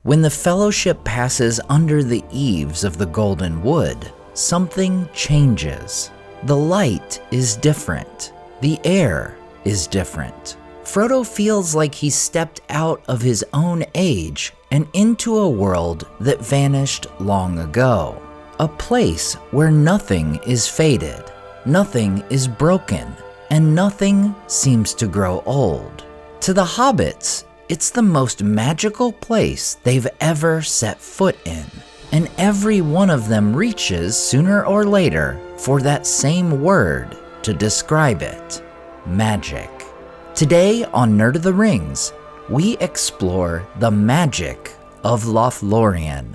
When the Fellowship passes under the eaves of the Golden Wood, something changes. The light is different. The air is different. Frodo feels like he stepped out of his own age and into a world that vanished long ago. A place where nothing is faded, nothing is broken, and nothing seems to grow old. To the hobbits, it's the most magical place they've ever set foot in, and every one of them reaches sooner or later for that same word to describe it: magic. Today on Nerd of the Rings, we explore the magic of Lothlórien.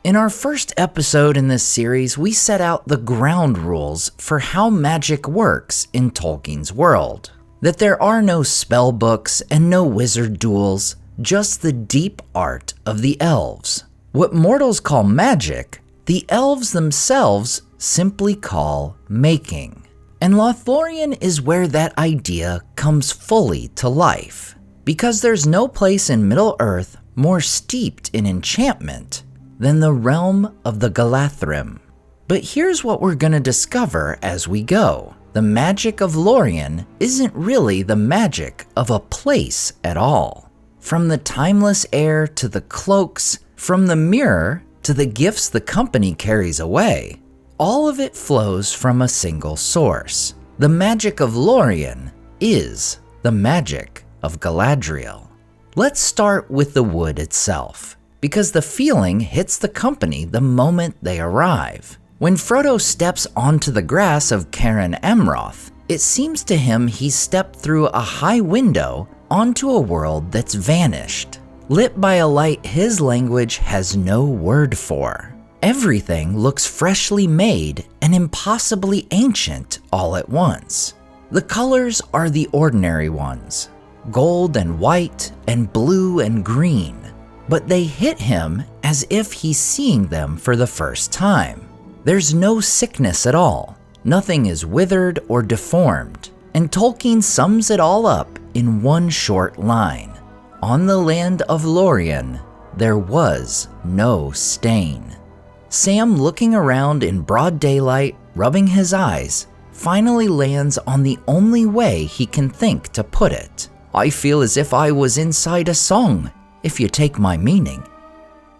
In our first episode in this series, we set out the ground rules for how magic works in Tolkien's world. That there are no spell books and no wizard duels, just the deep art of the elves. What mortals call magic, the elves themselves simply call making. And Lothlórien is where that idea comes fully to life, because there's no place in Middle-earth more steeped in enchantment than the realm of the Galadhrim. But here's what we're going to discover as we go. The magic of Lórien isn't really the magic of a place at all. From the timeless air to the cloaks, from the mirror to the gifts the company carries away, all of it flows from a single source. The magic of Lórien is the magic of Galadriel. Let's start with the wood itself, because the feeling hits the company the moment they arrive. When Frodo steps onto the grass of Carin Amroth, it seems to him he's stepped through a high window onto a world that's vanished, lit by a light his language has no word for. Everything looks freshly made and impossibly ancient all at once. The colors are the ordinary ones, gold and white and blue and green, but they hit him as if he's seeing them for the first time. There's no sickness at all, nothing is withered or deformed, and Tolkien sums it all up in one short line. On the land of Lórien, there was no stain. Sam, looking around in broad daylight, rubbing his eyes, finally lands on the only way he can think to put it. I feel as if I was inside a song, if you take my meaning.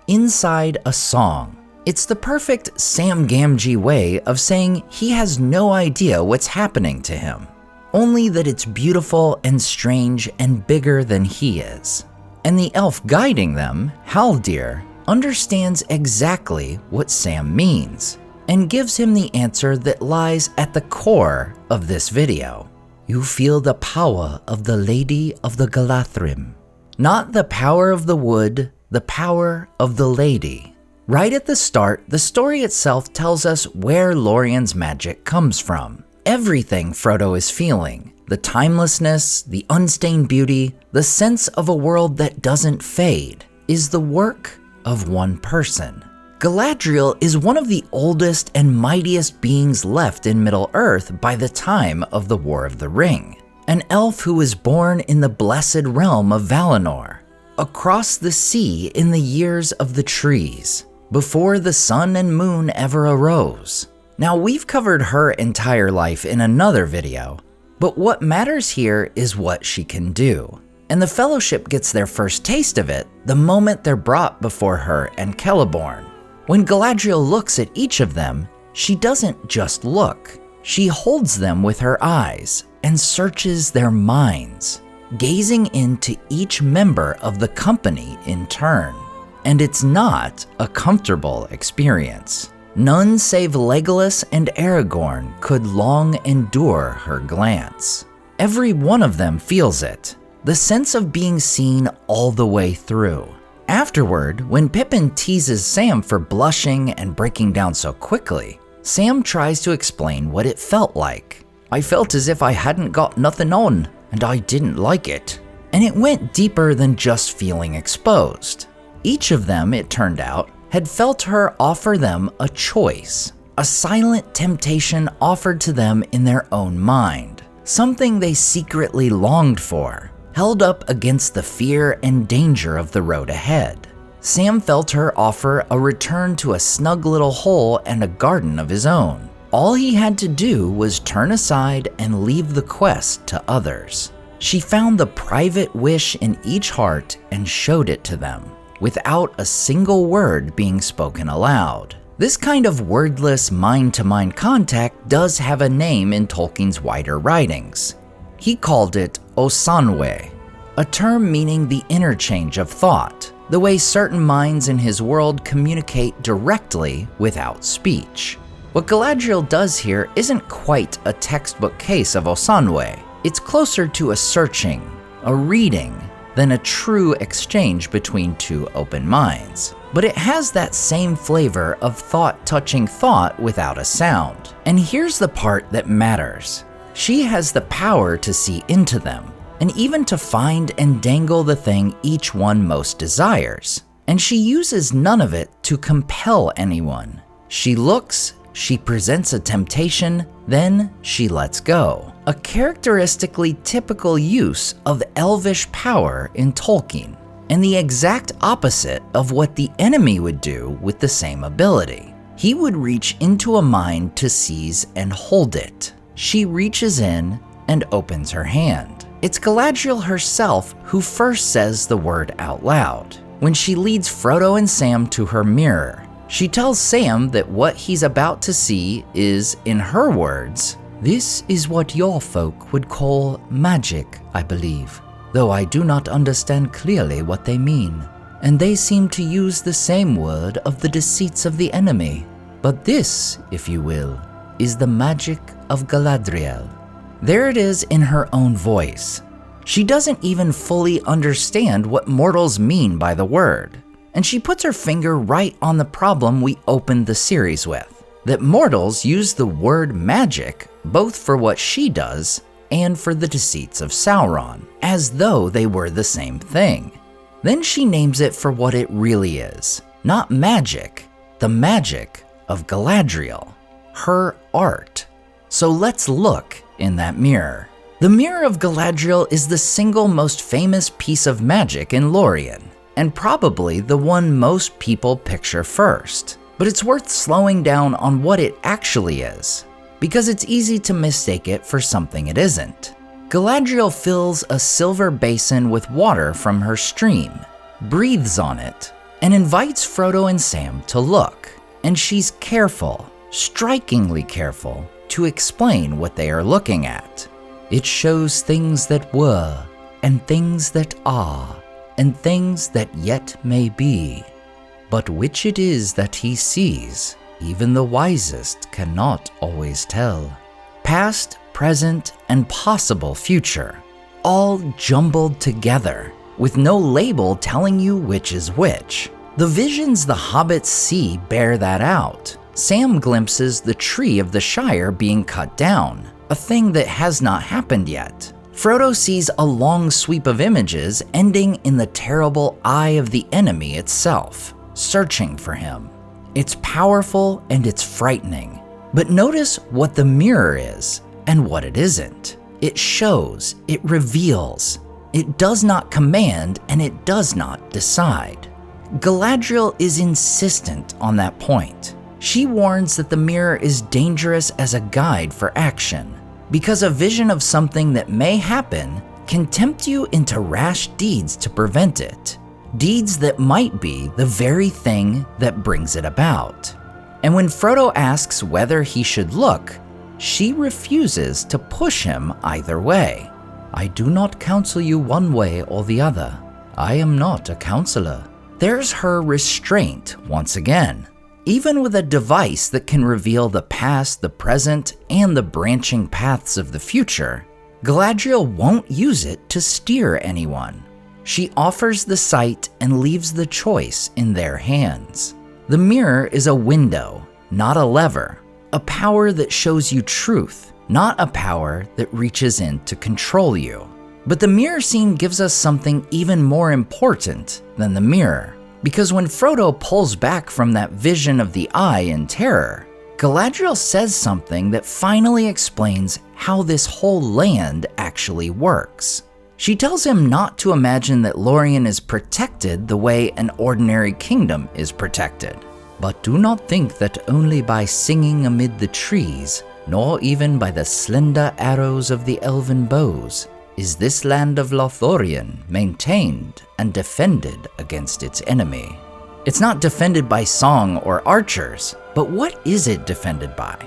Inside a song. It's the perfect Sam Gamgee way of saying he has no idea what's happening to him, only that it's beautiful and strange and bigger than he is. And the elf guiding them, Haldir, understands exactly what Sam means and gives him the answer that lies at the core of this video. You feel the power of the Lady of the Galadhrim. Not the power of the wood, the power of the lady. Right at the start, the story itself tells us where Lórien's magic comes from. Everything Frodo is feeling, the timelessness, the unstained beauty, the sense of a world that doesn't fade, is the work of one person. Galadriel is one of the oldest and mightiest beings left in Middle-earth by the time of the War of the Ring. An elf who was born in the blessed realm of Valinor, across the sea in the years of the trees, before the sun and moon ever arose. Now, we've covered her entire life in another video, but what matters here is what she can do. And the Fellowship gets their first taste of it the moment they're brought before her and Celebrimbor. When Galadriel looks at each of them, she doesn't just look. She holds them with her eyes and searches their minds, gazing into each member of the company in turn. And it's not a comfortable experience. None save Legolas and Aragorn could long endure her glance. Every one of them feels it, the sense of being seen all the way through. Afterward, when Pippin teases Sam for blushing and breaking down so quickly, Sam tries to explain what it felt like. I felt as if I hadn't got nothing on, and I didn't like it. And it went deeper than just feeling exposed. Each of them, it turned out, had felt her offer them a choice, a silent temptation offered to them in their own mind, something they secretly longed for, held up against the fear and danger of the road ahead. Sam felt her offer a return to a snug little hole and a garden of his own. All he had to do was turn aside and leave the quest to others. She found the private wish in each heart and showed it to them, without a single word being spoken aloud. This kind of wordless mind-to-mind contact does have a name in Tolkien's wider writings. He called it Osanwe, a term meaning the interchange of thought, the way certain minds in his world communicate directly without speech. What Galadriel does here isn't quite a textbook case of Osanwe. It's closer to a searching, a reading, than a true exchange between two open minds. But it has that same flavor of thought touching thought without a sound. And here's the part that matters. She has the power to see into them, and even to find and dangle the thing each one most desires. And she uses none of it to compel anyone. She looks, she presents a temptation, then she lets go. A characteristically typical use of elvish power in Tolkien, and the exact opposite of what the enemy would do with the same ability. He would reach into a mind to seize and hold it. She reaches in and opens her hand. It's Galadriel herself who first says the word out loud. When she leads Frodo and Sam to her mirror, she tells Sam that what he's about to see is, in her words, "This is what your folk would call magic, I believe, though I do not understand clearly what they mean. And they seem to use the same word of the deceits of the enemy. But this, if you will, is the magic of Galadriel." There it is in her own voice. She doesn't even fully understand what mortals mean by the word. And she puts her finger right on the problem we opened the series with, that mortals use the word magic both for what she does and for the deceits of Sauron, as though they were the same thing. Then she names it for what it really is, not magic, the magic of Galadriel, her art. So let's look in that mirror. The Mirror of Galadriel is the single most famous piece of magic in Lórien, and probably the one most people picture first. But it's worth slowing down on what it actually is, because it's easy to mistake it for something it isn't. Galadriel fills a silver basin with water from her stream, breathes on it, and invites Frodo and Sam to look. And she's careful, strikingly careful, to explain what they are looking at. It shows things that were, and things that are, and things that yet may be. But which it is that he sees, even the wisest cannot always tell. Past, present, and possible future, all jumbled together, with no label telling you which is which. The visions the hobbits see bear that out. Sam glimpses the tree of the Shire being cut down, a thing that has not happened yet. Frodo sees a long sweep of images ending in the terrible eye of the enemy itself, searching for him. It's powerful and it's frightening. But notice what the mirror is and what it isn't. It shows, it reveals. It does not command and it does not decide. Galadriel is insistent on that point. She warns that the mirror is dangerous as a guide for action, because a vision of something that may happen can tempt you into rash deeds to prevent it, deeds that might be the very thing that brings it about. And when Frodo asks whether he should look, she refuses to push him either way. "I do not counsel you one way or the other. I am not a counselor." There's her restraint once again. Even with a device that can reveal the past, the present, and the branching paths of the future, Galadriel won't use it to steer anyone. She offers the sight and leaves the choice in their hands. The mirror is a window, not a lever, a power that shows you truth, not a power that reaches in to control you. But the mirror scene gives us something even more important than the mirror. Because when Frodo pulls back from that vision of the eye in terror, Galadriel says something that finally explains how this whole land actually works. She tells him not to imagine that Lórien is protected the way an ordinary kingdom is protected. But do not think that only by singing amid the trees, nor even by the slender arrows of the elven bows, is this land of Lothlórien maintained and defended against its enemy. It's not defended by song or archers, but what is it defended by?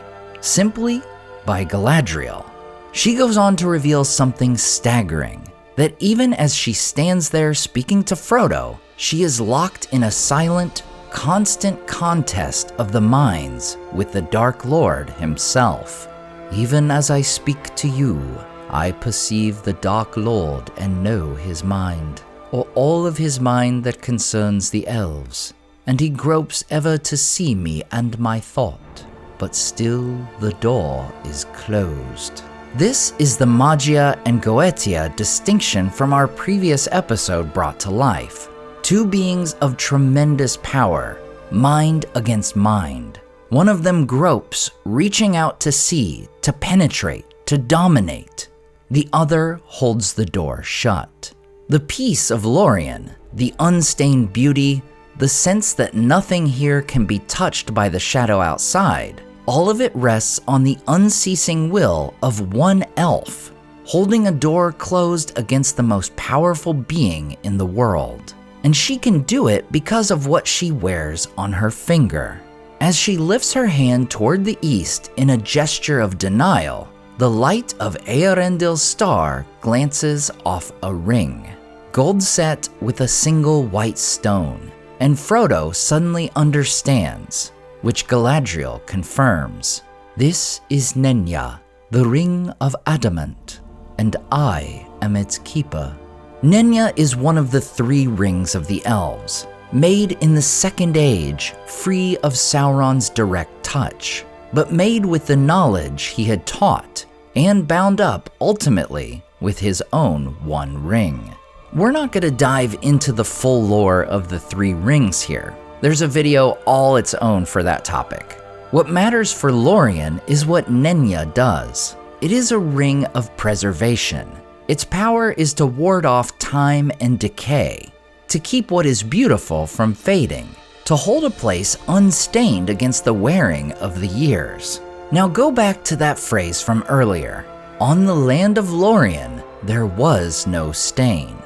Simply by Galadriel. She goes on to reveal something staggering, that even as she stands there speaking to Frodo, she is locked in a silent, constant contest of the minds with the Dark Lord himself. Even as I speak to you, I perceive the Dark Lord and know his mind, or all of his mind that concerns the elves, and he gropes ever to see me and my thought, but still the door is closed. This is the Magia and Goetia distinction from our previous episode brought to life. Two beings of tremendous power, mind against mind. One of them gropes, reaching out to see, to penetrate, to dominate. The other holds the door shut. The peace of Lórien, the unstained beauty, the sense that nothing here can be touched by the shadow outside, all of it rests on the unceasing will of one elf, holding a door closed against the most powerful being in the world. And she can do it because of what she wears on her finger. As she lifts her hand toward the east in a gesture of denial, the light of Eärendil's star glances off a ring, gold set with a single white stone, and Frodo suddenly understands, which Galadriel confirms. This is Nenya, the ring of adamant, and I am its keeper. Nenya is one of the 3 rings of the elves, made in the Second Age, free of Sauron's direct touch, but made with the knowledge he had taught, and bound up ultimately with his own one ring. We're not going to dive into the full lore of the 3 rings here. There's a video all its own for that topic. What matters for Lórien is what Nenya does. It is a ring of preservation. Its power is to ward off time and decay, to keep what is beautiful from fading, to hold a place unstained against the wearing of the years. Now go back to that phrase from earlier. On the land of Lórien, there was no stain.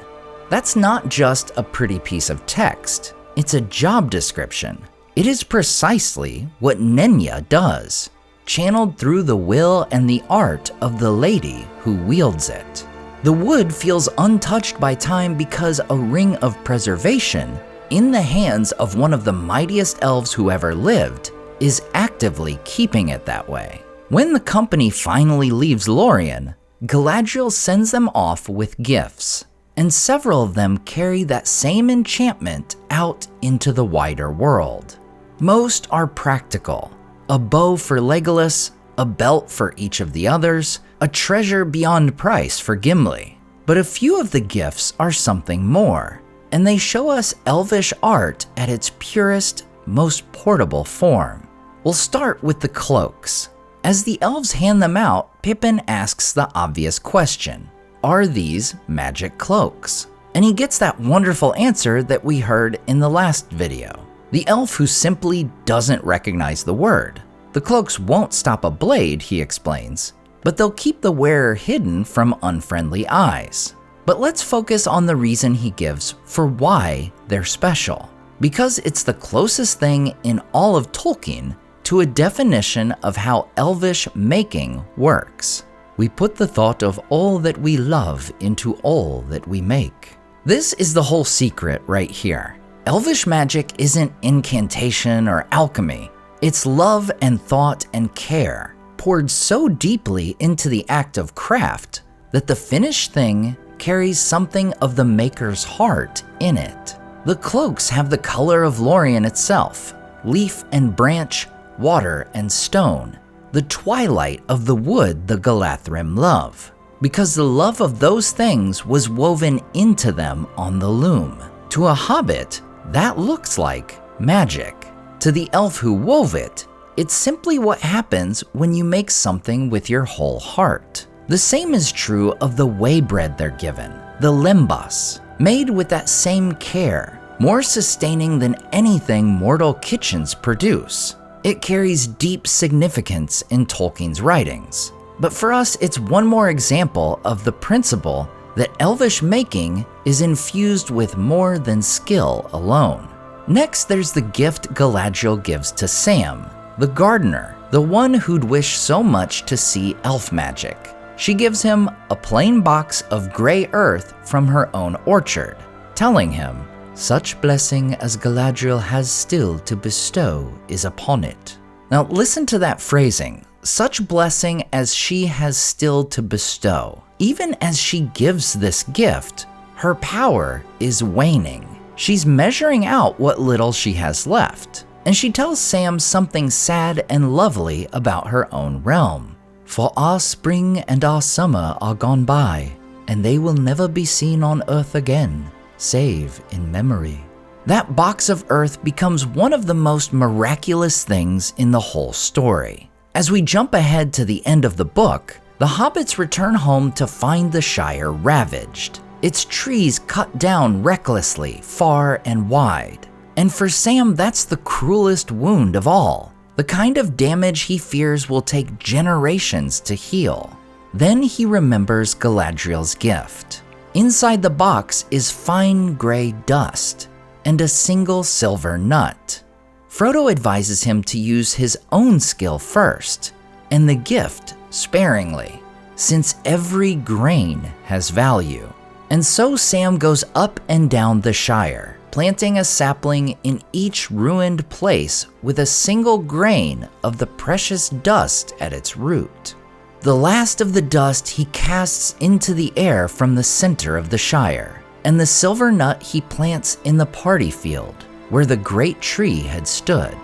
That's not just a pretty piece of text. It's a job description. It is precisely what Nenya does, channeled through the will and the art of the lady who wields it. The wood feels untouched by time because a ring of preservation, in the hands of one of the mightiest elves who ever lived, is actively keeping it that way. When the company finally leaves Lórien, Galadriel sends them off with gifts, and several of them carry that same enchantment out into the wider world. Most are practical: a bow for Legolas, a belt for each of the others, a treasure beyond price for Gimli. But a few of the gifts are something more, and they show us elvish art at its purest, most portable form. We'll start with the cloaks. As the elves hand them out, Pippin asks the obvious question: are these magic cloaks? And he gets that wonderful answer that we heard in the last video. The elf who simply doesn't recognize the word. The cloaks won't stop a blade, he explains, but they'll keep the wearer hidden from unfriendly eyes. But let's focus on the reason he gives for why they're special. Because it's the closest thing in all of Tolkien to a definition of how elvish making works. We put the thought of all that we love into all that we make. This is the whole secret right here. Elvish magic isn't incantation or alchemy. It's love and thought and care, poured so deeply into the act of craft that the finished thing carries something of the maker's heart in it. The cloaks have the color of Lórien itself, leaf and branch, water and stone, the twilight of the wood the Galadhrim love, because the love of those things was woven into them on the loom. To a hobbit, that looks like magic. To the elf who wove it, it's simply what happens when you make something with your whole heart. The same is true of the way bread they're given. the limbus, made with that same care, more sustaining than anything mortal kitchens produce. It carries deep significance in Tolkien's writings. But for us, it's one more example of the principle that elvish making is infused with more than skill alone. Next, there's the gift Galadriel gives to Sam, the gardener, the one who'd wish so much to see elf magic. She gives him a plain box of gray earth from her own orchard, telling him, "Such blessing as Galadriel has still to bestow is upon it." Now listen to that phrasing, such blessing as she has still to bestow. Even as she gives this gift, her power is waning. She's measuring out what little she has left. And she tells Sam something sad and lovely about her own realm. "For our spring and our summer are gone by, and they will never be seen on earth again, save in memory." That box of earth becomes one of the most miraculous things in the whole story. As we jump ahead to the end of the book, the hobbits return home to find the Shire ravaged, its trees cut down recklessly far and wide. And for Sam, that's the cruelest wound of all, the kind of damage he fears will take generations to heal. Then he remembers Galadriel's gift. Inside the box is fine gray dust and a single silver nut. Frodo advises him to use his own skill first, and the gift sparingly, since every grain has value. And so Sam goes up and down the Shire, planting a sapling in each ruined place with a single grain of the precious dust at its root. The last of the dust he casts into the air from the center of the Shire, and the silver nut he plants in the party field, where the great tree had stood.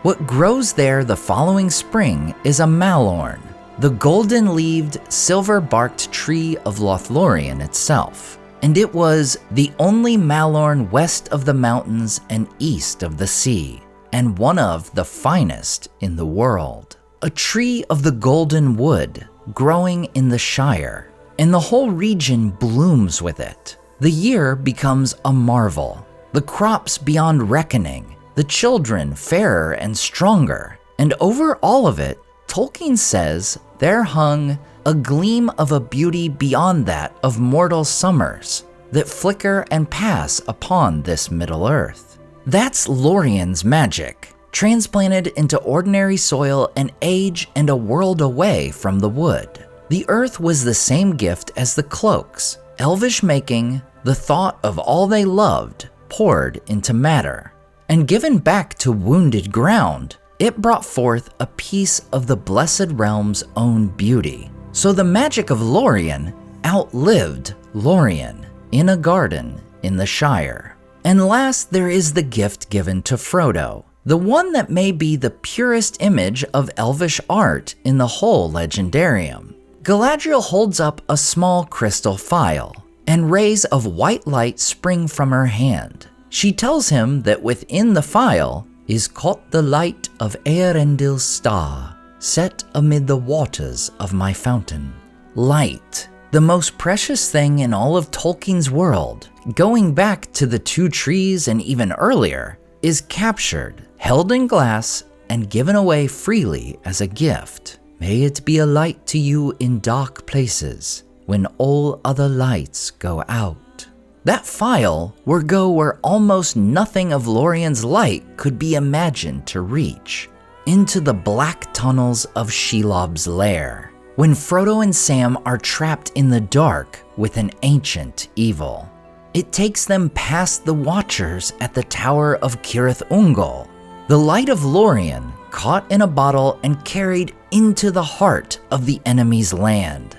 What grows there the following spring is a malorn, the golden-leaved, silver-barked tree of Lothlórien itself. And it was the only malorn west of the mountains and east of the sea, and one of the finest in the world. A tree of the golden wood growing in the Shire, and the whole region blooms with it. The year becomes a marvel, the crops beyond reckoning, the children fairer and stronger, and over all of it, Tolkien says there hung a gleam of a beauty beyond that of mortal summers that flicker and pass upon this Middle Earth. That's Lórien's magic, transplanted into ordinary soil an age and a world away from the wood. The earth was the same gift as the cloaks, elvish making, the thought of all they loved poured into matter. And given back to wounded ground, it brought forth a piece of the blessed realm's own beauty. So the magic of Lórien outlived Lórien in a garden in the Shire. And last, there is the gift given to Frodo, the one that may be the purest image of elvish art in the whole legendarium. Galadriel holds up a small crystal phial, and rays of white light spring from her hand. She tells him that within the phial is caught the light of Eärendil's star, set amid the waters of my fountain. Light, the most precious thing in all of Tolkien's world, going back to the two trees and even earlier, is captured, held in glass, and given away freely as a gift. May it be a light to you in dark places, when all other lights go out. That phial will go where almost nothing of Lórien's light could be imagined to reach, into the black tunnels of Shelob's lair, when Frodo and Sam are trapped in the dark with an ancient evil. It takes them past the Watchers at the Tower of Cirith Ungol, the light of Lórien caught in a bottle and carried into the heart of the enemy's land.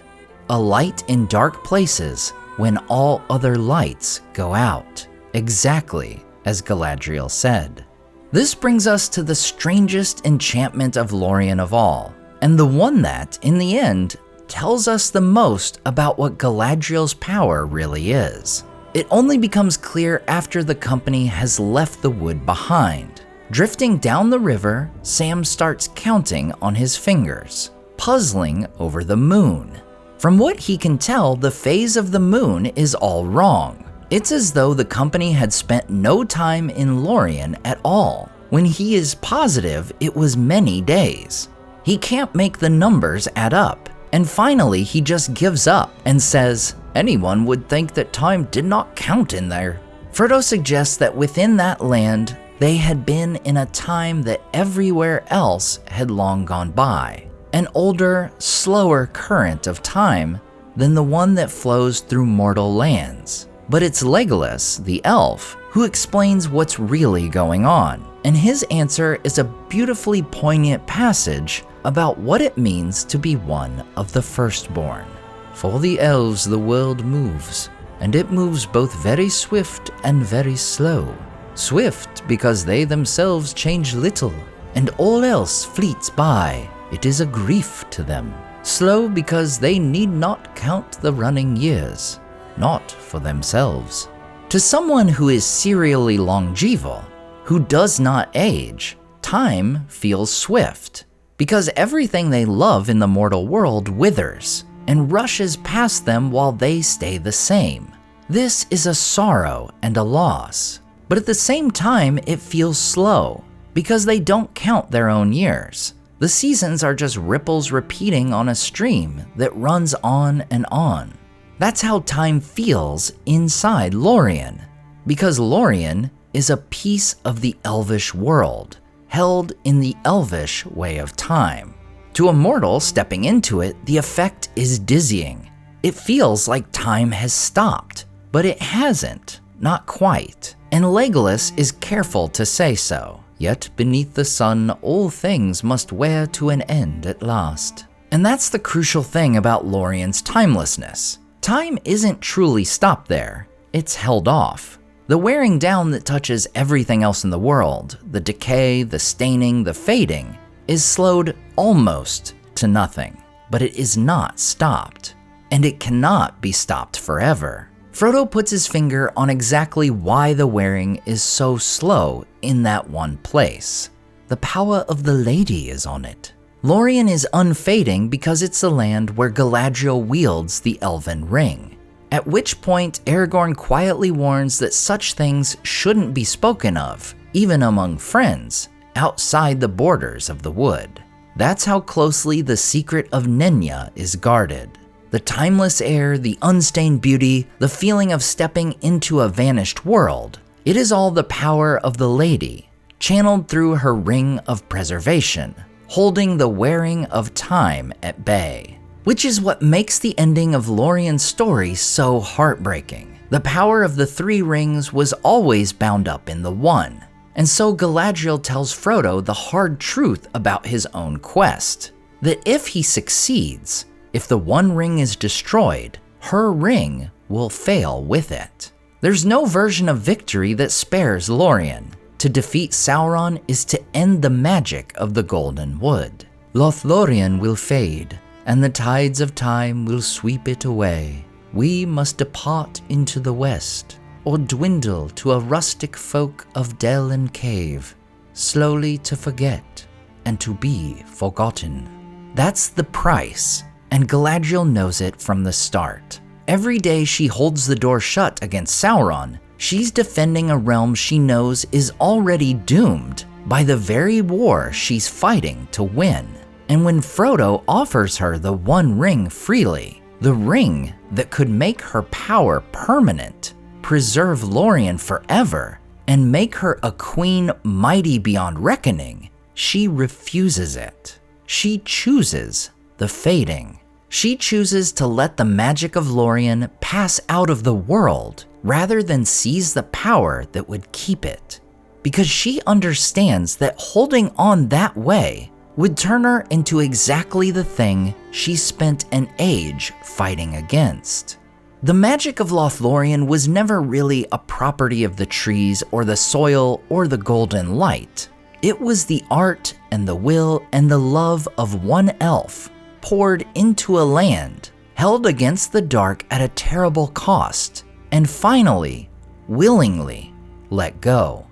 A light in dark places when all other lights go out, exactly as Galadriel said. This brings us to the strangest enchantment of Lórien of all, and the one that, in the end, tells us the most about what Galadriel's power really is. It only becomes clear after the company has left the wood behind. Drifting down the river, Sam starts counting on his fingers, puzzling over the moon. From what he can tell, the phase of the moon is all wrong. It's as though the company had spent no time in Lórien at all, when he is positive it was many days. He can't make the numbers add up, and finally he just gives up and says, anyone would think that time did not count in there. Frodo suggests that within that land, they had been in a time that everywhere else had long gone by, an older, slower current of time than the one that flows through mortal lands. But it's Legolas, the elf, who explains what's really going on, and his answer is a beautifully poignant passage about what it means to be one of the firstborn. For the elves the world moves, and it moves both very swift and very slow. Swift because they themselves change little, and all else fleets by. It is a grief to them. Slow because they need not count the running years, not for themselves. To someone who is serially longeval, who does not age, time feels swift, because everything they love in the mortal world withers and rushes past them while they stay the same. This is a sorrow and a loss, but at the same time it feels slow, because they don't count their own years. The seasons are just ripples repeating on a stream that runs on and on. That's how time feels inside Lórien, because Lórien is a piece of the elvish world, held in the elvish way of time. To a mortal stepping into it, the effect is dizzying. It feels like time has stopped, but it hasn't, not quite. And Legolas is careful to say so. Yet beneath the sun, all things must wear to an end at last. And that's the crucial thing about Lórien's timelessness. Time isn't truly stopped there, it's held off. The wearing down that touches everything else in the world, the decay, the staining, the fading, is slowed almost to nothing, but it is not stopped, and it cannot be stopped forever. Frodo puts his finger on exactly why the wearing is so slow in that one place. The power of the lady is on it. Lórien is unfading because it's the land where Galadriel wields the elven ring, at which point Aragorn quietly warns that such things shouldn't be spoken of, even among friends, outside the borders of the wood. That's how closely the secret of Nenya is guarded. The timeless air, the unstained beauty, the feeling of stepping into a vanished world. It is all the power of the lady, channeled through her ring of preservation, holding the wearing of time at bay. Which is what makes the ending of Lórien's story so heartbreaking. The power of the three rings was always bound up in the one. And so Galadriel tells Frodo the hard truth about his own quest, that if he succeeds, if the one ring is destroyed, her ring will fail with it. There's no version of victory that spares Lórien. To defeat Sauron is to end the magic of the Golden Wood. Lothlórien will fade, and the tides of time will sweep it away. We must depart into the west, or dwindle to a rustic folk of dell and cave, slowly to forget and to be forgotten. That's the price, and Galadriel knows it from the start. Every day she holds the door shut against Sauron, she's defending a realm she knows is already doomed by the very war she's fighting to win. And when Frodo offers her the One Ring freely, the ring that could make her power permanent, preserve Lórien forever, and make her a queen mighty beyond reckoning, she refuses it. She chooses the fading. She chooses to let the magic of Lórien pass out of the world rather than seize the power that would keep it, because she understands that holding on that way would turn her into exactly the thing she spent an age fighting against. The magic of Lothlórien was never really a property of the trees or the soil or the golden light. It was the art and the will and the love of one elf poured into a land, held against the dark at a terrible cost, and finally, willingly, let go.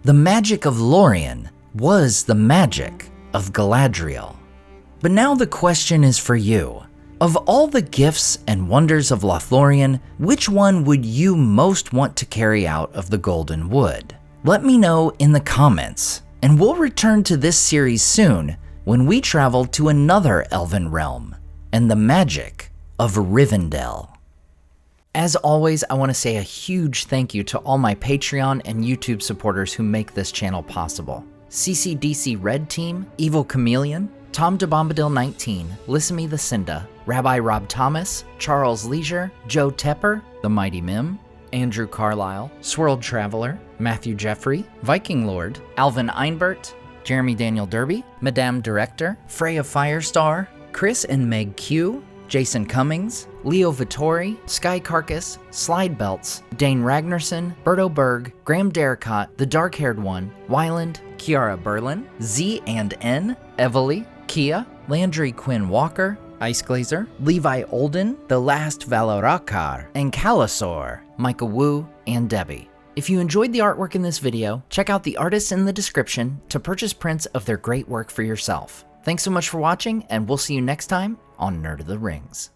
The magic of Lórien was the magic of Galadriel. But now the question is for you. Of all the gifts and wonders of Lothlórien, which one would you most want to carry out of the Golden Wood? Let me know in the comments, and we'll return to this series soon when we travel to another elven realm and the magic of Rivendell. As always, I want to say a huge thank you to all my Patreon and YouTube supporters who make this channel possible. CCDC Red Team, Evil Chameleon, Tom DeBombadil 19, Lissamy the Cinda, Rabbi Rob Thomas, Charles Leisure, Joe Tepper, The Mighty Mim, Andrew Carlisle, Swirled Traveler, Matthew Jeffrey, Viking Lord, Alvin Einbert, Jeremy Daniel Derby, Madame Director, Freya Firestar, Chris and Meg Q, Jason Cummings, Leo Vittori, Sky Carcass, Slide Belts, Dane Ragnarsson, Berto Berg, Graham Derricott, The Dark-Haired One, Wyland, Kiara Berlin, Z and N, Evely, Kia, Landry Quinn Walker, Ice Glazer, Levi Olden, The Last Valorakar, and Kalasor, Micah Wu, and Debbie. If you enjoyed the artwork in this video, check out the artists in the description to purchase prints of their great work for yourself. Thanks so much for watching, and we'll see you next time on Nerd of the Rings.